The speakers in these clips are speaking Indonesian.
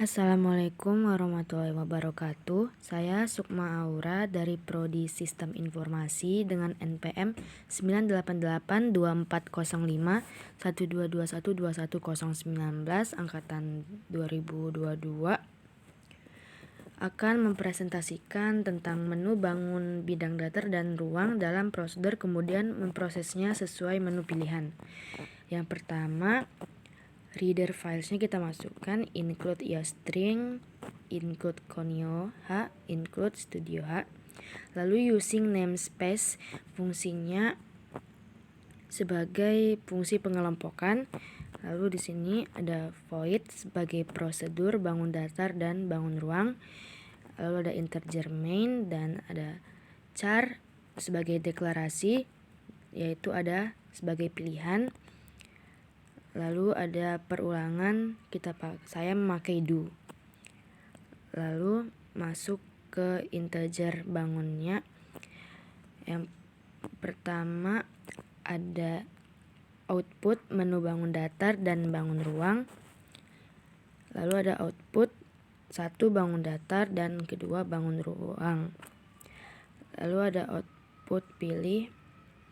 Assalamualaikum warahmatullahi wabarakatuh. Saya Sukma Aura dari Prodi Sistem Informasi dengan NPM 9882405 1221212019 angkatan 2022 akan mempresentasikan tentang menu bangun bidang datar dan ruang dalam prosedur kemudian memprosesnya sesuai menu pilihan. Yang pertama, reader filesnya kita masukkan include iostring, include conio h, include studio h. Lalu using namespace, fungsinya sebagai fungsi pengelompokan. Lalu di sini ada void sebagai prosedur bangun datar dan bangun ruang. Lalu ada integer main dan ada char sebagai deklarasi, yaitu ada sebagai pilihan. Lalu ada perulangan, saya memakai do. Lalu masuk ke integer bangunnya. Yang pertama ada output menu bangun datar dan bangun ruang. Lalu ada output 1 bangun datar dan kedua bangun ruang. Lalu ada output pilih,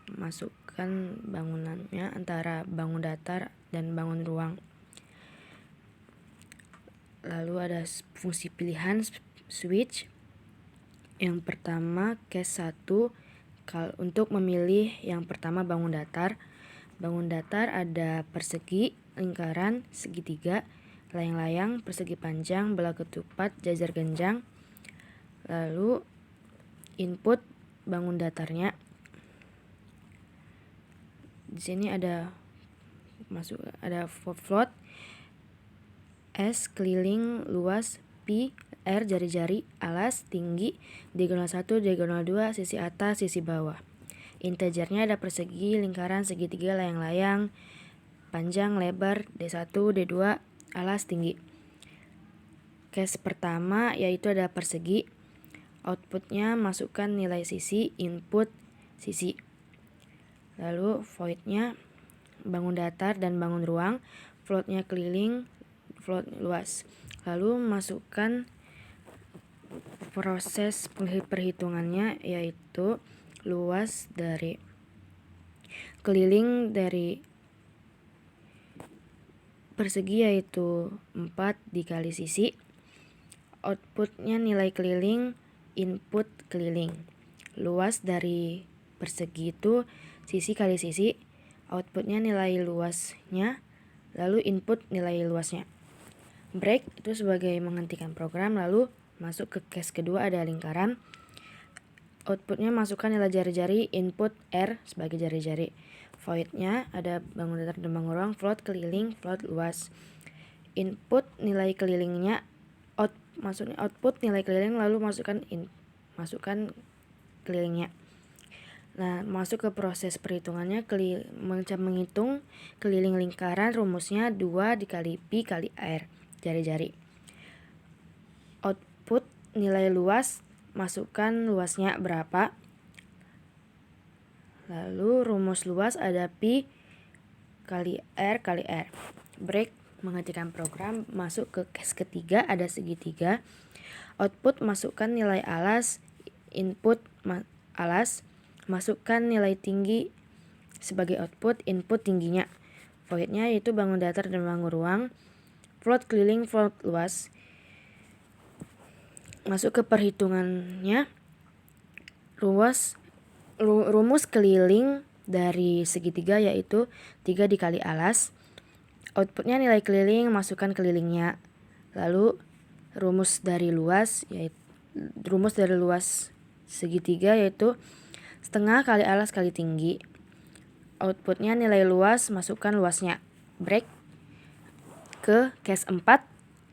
masukkan bangunannya antara bangun datar dan bangun ruang. Lalu ada fungsi pilihan switch. Yang pertama case 1 untuk memilih yang pertama bangun datar. Bangun datar ada persegi, lingkaran, segitiga, layang-layang, persegi panjang, belah ketupat, jajar genjang. Lalu input bangun datarnya. Di sini ada float, S keliling luas, P R jari-jari, alas, tinggi, diagonal 1, diagonal 2, sisi atas, sisi bawah. Integernya ada persegi, lingkaran, segitiga, layang-layang, panjang, lebar, D1, D2, alas, tinggi. Case pertama yaitu ada persegi. Outputnya masukkan nilai sisi, input sisi. Lalu voidnya bangun datar dan bangun ruang, floatnya keliling, float luas. Lalu masukkan proses perhitungannya, yaitu luas dari keliling dari persegi yaitu 4 dikali sisi. Outputnya nilai keliling, input keliling. Luas dari persegi itu sisi kali sisi. Outputnya nilai luasnya, lalu input nilai luasnya. Break itu sebagai menghentikan program. Lalu masuk ke case kedua, ada lingkaran. Outputnya masukkan nilai jari-jari, input R sebagai jari-jari. Voidnya ada bangun datar dan bangun ruang, float keliling, float luas. Input nilai kelilingnya, maksudnya output nilai keliling, lalu masukkan kelilingnya. Nah, masuk ke proses perhitungannya, menghitung keliling lingkaran, rumusnya 2 dikali pi kali r, jari-jari. Output nilai luas, masukkan luasnya berapa. Lalu rumus luas ada pi kali r kali r. Break, menghentikan program. Masuk ke case ketiga, ada segitiga. Output masukkan nilai alas, input alas. Masukkan nilai tinggi sebagai output, input tingginya. Voidnya yaitu bangun datar dan bangun ruang, float keliling, float luas. Masuk ke perhitungannya. Rumus keliling dari segitiga yaitu 3 dikali alas. Outputnya nilai keliling, masukkan kelilingnya. Lalu rumus dari luas segitiga yaitu setengah kali alas kali tinggi. Outputnya nilai luas, masukkan luasnya. Break ke case 4,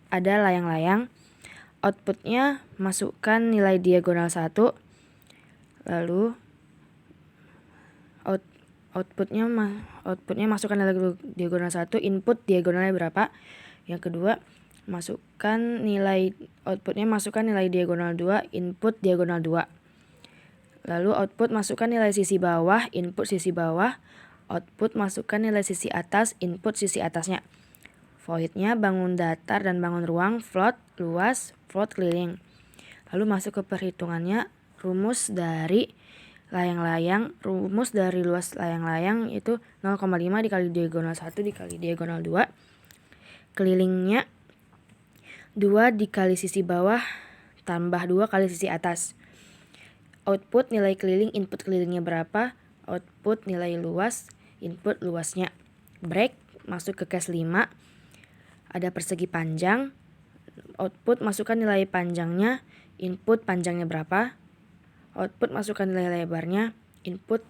ada layang-layang. Outputnya masukkan nilai diagonal 1. Lalu outputnya masukkan nilai diagonal 1, input diagonalnya berapa. Yang kedua, outputnya masukkan nilai diagonal 2, input diagonal 2. Lalu output masukkan nilai sisi bawah, input sisi bawah. Output masukkan nilai sisi atas, input sisi atasnya. Voidnya bangun datar dan bangun ruang, float, luas, float keliling. Lalu masuk ke perhitungannya, rumus dari luas layang-layang itu 0,5 dikali diagonal 1 dikali diagonal 2. Kelilingnya 2 dikali sisi bawah tambah 2 kali sisi atas. Output nilai keliling, input kelilingnya berapa? Output nilai luas, input luasnya. Break, masuk ke case 5. Ada persegi panjang. Output masukkan nilai panjangnya, input panjangnya berapa? Output masukkan nilai lebarnya, input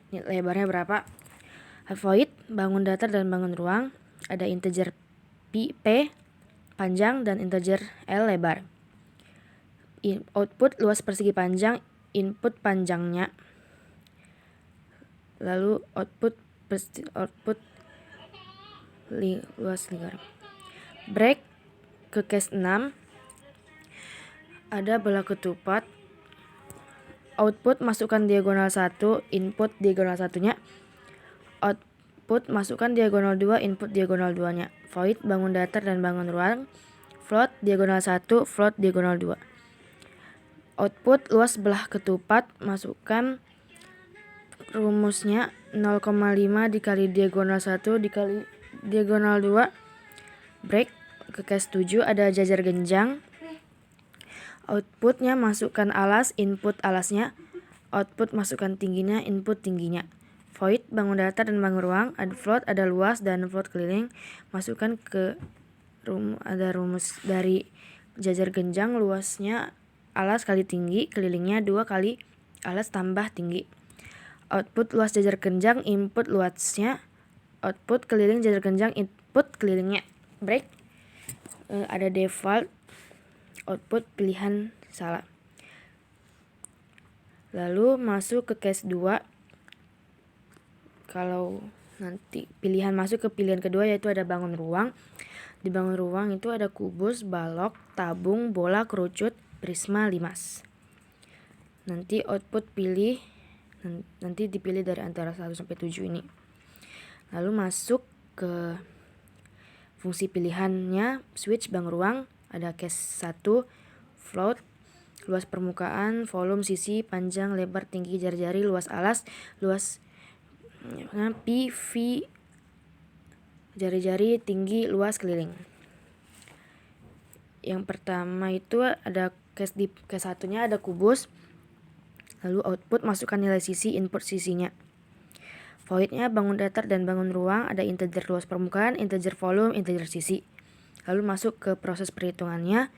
lebarnya berapa? Void, bangun datar dan bangun ruang. Ada integer P panjang dan integer L lebar. Output luas persegi panjang, input panjangnya. Lalu output luas lingkaran. Break ke case 6. Ada bola ketupat. Output masukkan diagonal 1, input diagonal 1-nya. Output masukkan diagonal 2, input diagonal 2-nya. Void, bangun datar dan bangun ruang. Float diagonal 1, float diagonal 2. Output luas belah ketupat, masukkan rumusnya 0,5 dikali diagonal 1 dikali diagonal 2. Break ke case 7. Ada jajar genjang. Outputnya masukkan alas, input alasnya. Output masukkan tingginya, input tingginya. Void, bangun datar dan bangun ruang. Ada float, ada luas dan float keliling. Masukkan ke ada rumus dari jajar genjang, luasnya alas kali tinggi, kelilingnya 2 kali alas tambah tinggi. Output luas jajar genjang, input luasnya. Output keliling jajar genjang, input kelilingnya. Break, ada default, output pilihan salah. Lalu masuk ke case 2. Kalau nanti pilihan masuk ke pilihan kedua, yaitu ada bangun ruang. Di bangun ruang itu ada kubus, balok, tabung, bola, kerucut, prisma, limas. Nanti output nanti dipilih dari antara 1 sampai 7 ini. Lalu masuk ke fungsi pilihannya, switch bangun ruang. Ada case 1, float, luas permukaan, volume, sisi, panjang, lebar, tinggi, jari-jari, luas alas, luas P, V, jari-jari, tinggi, luas, keliling. Yang pertama itu ada di case 1-nya ada kubus. Lalu output masukkan nilai sisi, input sisinya. Voidnya bangun datar dan bangun ruang. Ada integer luas permukaan, integer volume, integer sisi. Lalu masuk ke proses perhitungannya.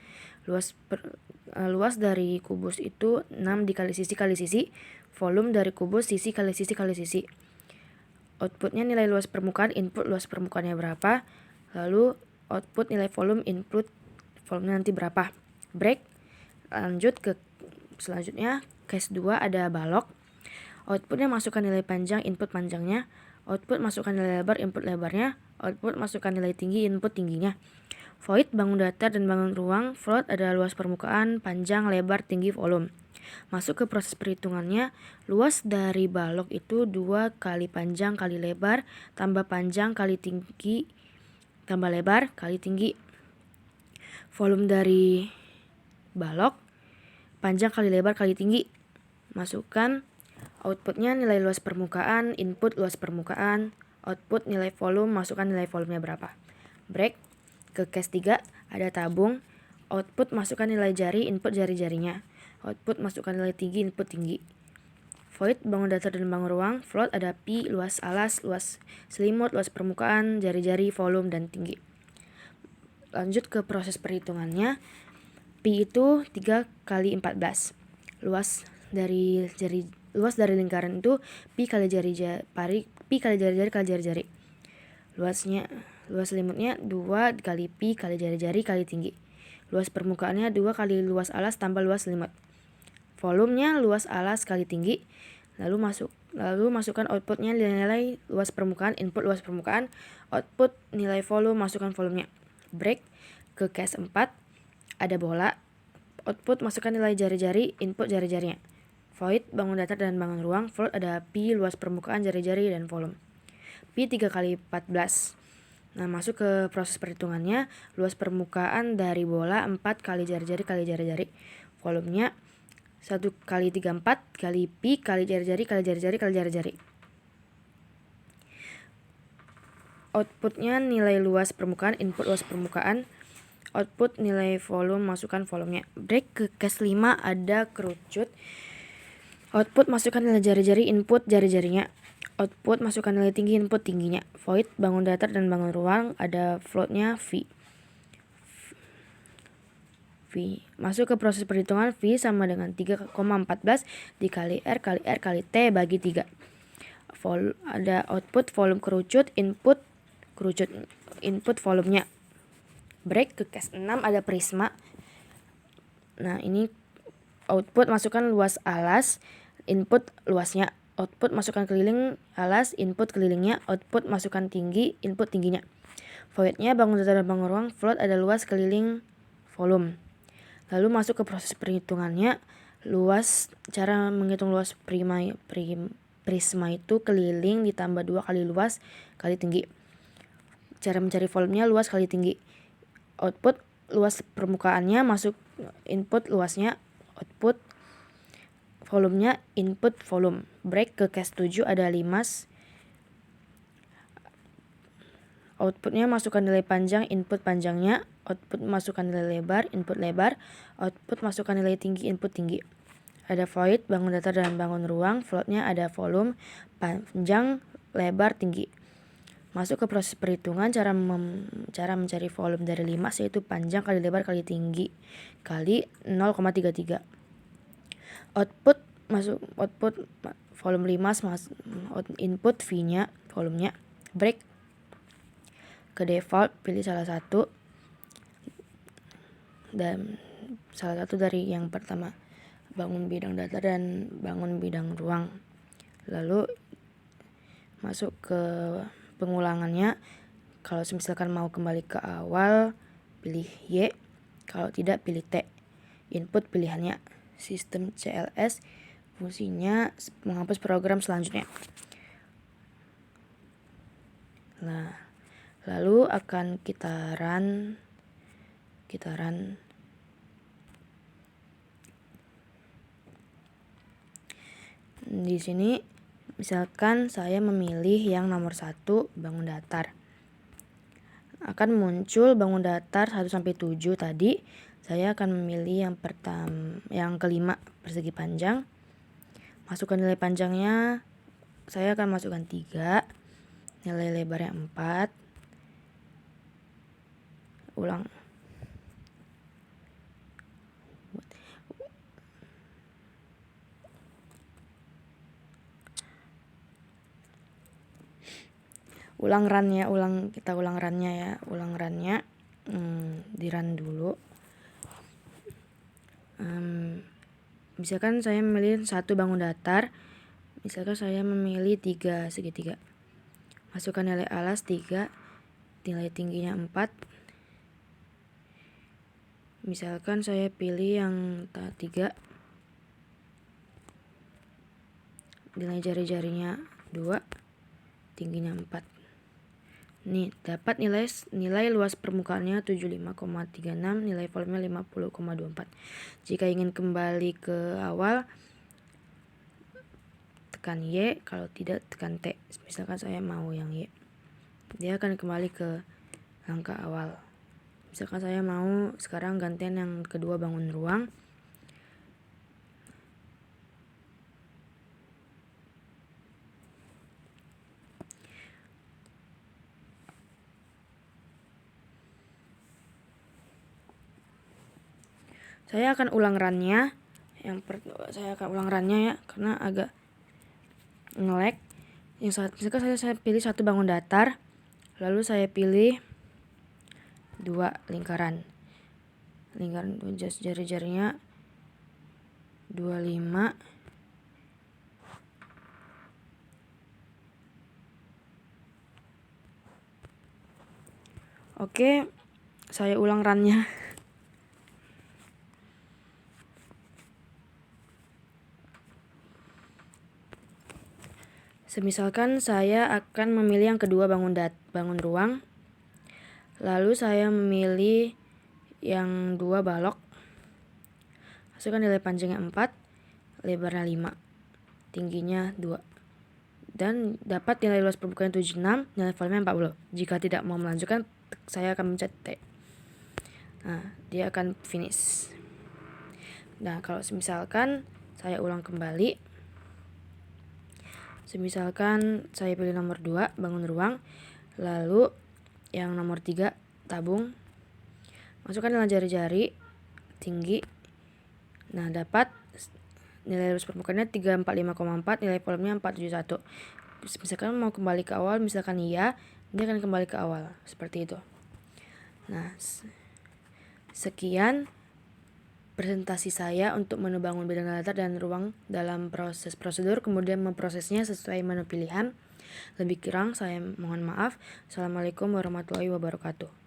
Luas dari kubus itu 6 dikali sisi kali sisi. Volume dari kubus sisi kali sisi kali sisi. Outputnya nilai luas permukaan, input luas permukaannya berapa. Lalu output nilai volume, input volumenya nanti berapa. Break, lanjut ke selanjutnya case 2 ada balok. Outputnya masukkan nilai panjang, input panjangnya. Output masukkan nilai lebar, input lebarnya. Output masukkan nilai tinggi, input tingginya. Void, bangun datar dan bangun ruang. Float, ada luas permukaan, panjang, lebar, tinggi, volume. Masuk ke proses perhitungannya. Luas dari balok itu 2 kali panjang kali lebar tambah panjang kali tinggi tambah lebar kali tinggi. Volume dari balok panjang kali lebar kali tinggi. Masukkan outputnya nilai luas permukaan, input luas permukaan. Output nilai volume, masukkan nilai volumenya berapa. Break ke case 3 ada tabung. Output masukkan nilai jari, input jari-jarinya. Output masukkan nilai tinggi, input tinggi. Void, bangun datar dan bangun ruang. Float, ada P, luas alas, luas selimut, luas permukaan, jari-jari, volume, dan tinggi. Lanjut ke proses perhitungannya. P itu 3 kali 14. Luas dari lingkaran itu P kali jari-jari kali jari-jari. Luas selimutnya 2 kali P kali jari-jari kali tinggi. Luas permukaannya 2 kali luas alas tambah luas selimut. Volumenya luas alas kali tinggi. Lalu masukkan outputnya nilai luas permukaan, input luas permukaan. Output nilai volume, masukkan volumenya. Break ke case 4 ada bola. Output masukkan nilai jari-jari, input jari-jarinya. Void, bangun datar dan bangun ruang. Float, ada P, luas permukaan, jari-jari, dan volume. P 3 kali 14. Nah, masuk ke proses perhitungannya. Luas permukaan dari bola 4 kali jari-jari kali jari-jari. Volumenya 1 kali 3 4 kali pi kali jari-jari kali jari-jari kali jari-jari. Outputnya nilai luas permukaan, input luas permukaan. Output nilai volume, masukkan volumenya. Break ke case 5 ada kerucut. Output masukkan nilai jari-jari, input jari-jarinya. Output masukkan nilai tinggi, input tingginya. Void bangun datar dan bangun ruang, ada floatnya V. Masuk ke proses perhitungan. V sama dengan 3,14 dikali R kali R kali T bagi 3. Ada output volume kerucut, input kerucut, input volumenya. Break ke case 6 ada prisma. Nah, ini output masukkan luas alas, input luasnya. Output masukkan keliling alas, input kelilingnya. Output masukkan tinggi, input tingginya. Voidnya bangun datar dan bangun ruang. Float ada luas keliling volume. Lalu masuk ke proses perhitungannya. Luas, cara menghitung luas prisma itu keliling ditambah 2 kali luas kali tinggi. Cara mencari volumenya luas kali tinggi. Output luas permukaannya, masuk input luasnya. Output volumenya, input volume. Break ke case 7 ada limas. Outputnya masukkan nilai panjang, input panjangnya. Output masukkan nilai lebar, input lebar. Output masukkan nilai tinggi, input tinggi. Ada void, bangun datar dan bangun ruang. Floatnya ada volume, panjang, lebar, tinggi. Masuk ke proses perhitungan. Cara mencari volume dari limas yaitu panjang kali lebar kali tinggi kali 0,33. Output volume limas, input V-nya, volumenya. Break ke default, pilih salah satu dari yang pertama, bangun bidang datar dan bangun bidang ruang. Lalu masuk ke pengulangannya. Kalau misalkan mau kembali ke awal, pilih Y. Kalau tidak, pilih T. Input pilihannya sistem CLS, fungsinya menghapus program selanjutnya. Nah, lalu akan kita run. Di sini misalkan saya memilih yang nomor 1, bangun datar. Akan muncul bangun datar 1 sampai 7 tadi. Saya akan memilih yang kelima, persegi panjang. Masukkan nilai panjangnya. Saya akan masukkan 3. Nilai lebarnya 4. Ulang runnya, kita ulang runnya ya. Di run dulu. Misalkan saya memilih 1 bangun datar. Misalkan saya memilih 3 segitiga. Masukkan nilai alas 3, nilai tingginya 4. Misalkan saya pilih yang 3, nilai jari-jarinya 2, tingginya 4. Nih, dapat nilai luas permukaannya 75,36, nilai volumenya 50,24. Jika ingin kembali ke awal, tekan Y, kalau tidak tekan T. Misalkan saya mau yang Y, dia akan kembali ke langkah awal. Misalkan saya mau sekarang gantian yang kedua, bangun ruang. Saya akan ulang runnya. Saya akan ulang runnya ya, karena agak nge-lag. Misalkan saya pilih 1 bangun datar, lalu saya pilih 2 lingkaran jari-jarinya 25. Oke, saya ulang runnya. Semisalkan saya akan memilih yang kedua, bangun ruang. Lalu saya memilih yang 2 balok. Masukkan nilai panjangnya 4, lebarnya 5, tingginya 2. Dan dapat nilai luas permukaan 76, nilai volumenya 40. Jika tidak mau melanjutkan, saya akan mencet T. Nah, dia akan finish. Nah, kalau misalkan saya ulang kembali, misalkan saya pilih nomor 2, bangun ruang, lalu yang nomor 3, tabung, masukkan dengan jari-jari, tinggi. Nah, dapat nilai luas permukaannya 345,4, nilai volumenya 471. Misalkan mau kembali ke awal, misalkan iya, dia akan kembali ke awal, seperti itu. Nah, sekian presentasi saya untuk menu bangun bidang datar dan ruang dalam proses prosedur, kemudian memprosesnya sesuai menu pilihan. Lebih kurang saya mohon maaf. Assalamualaikum warahmatullahi wabarakatuh.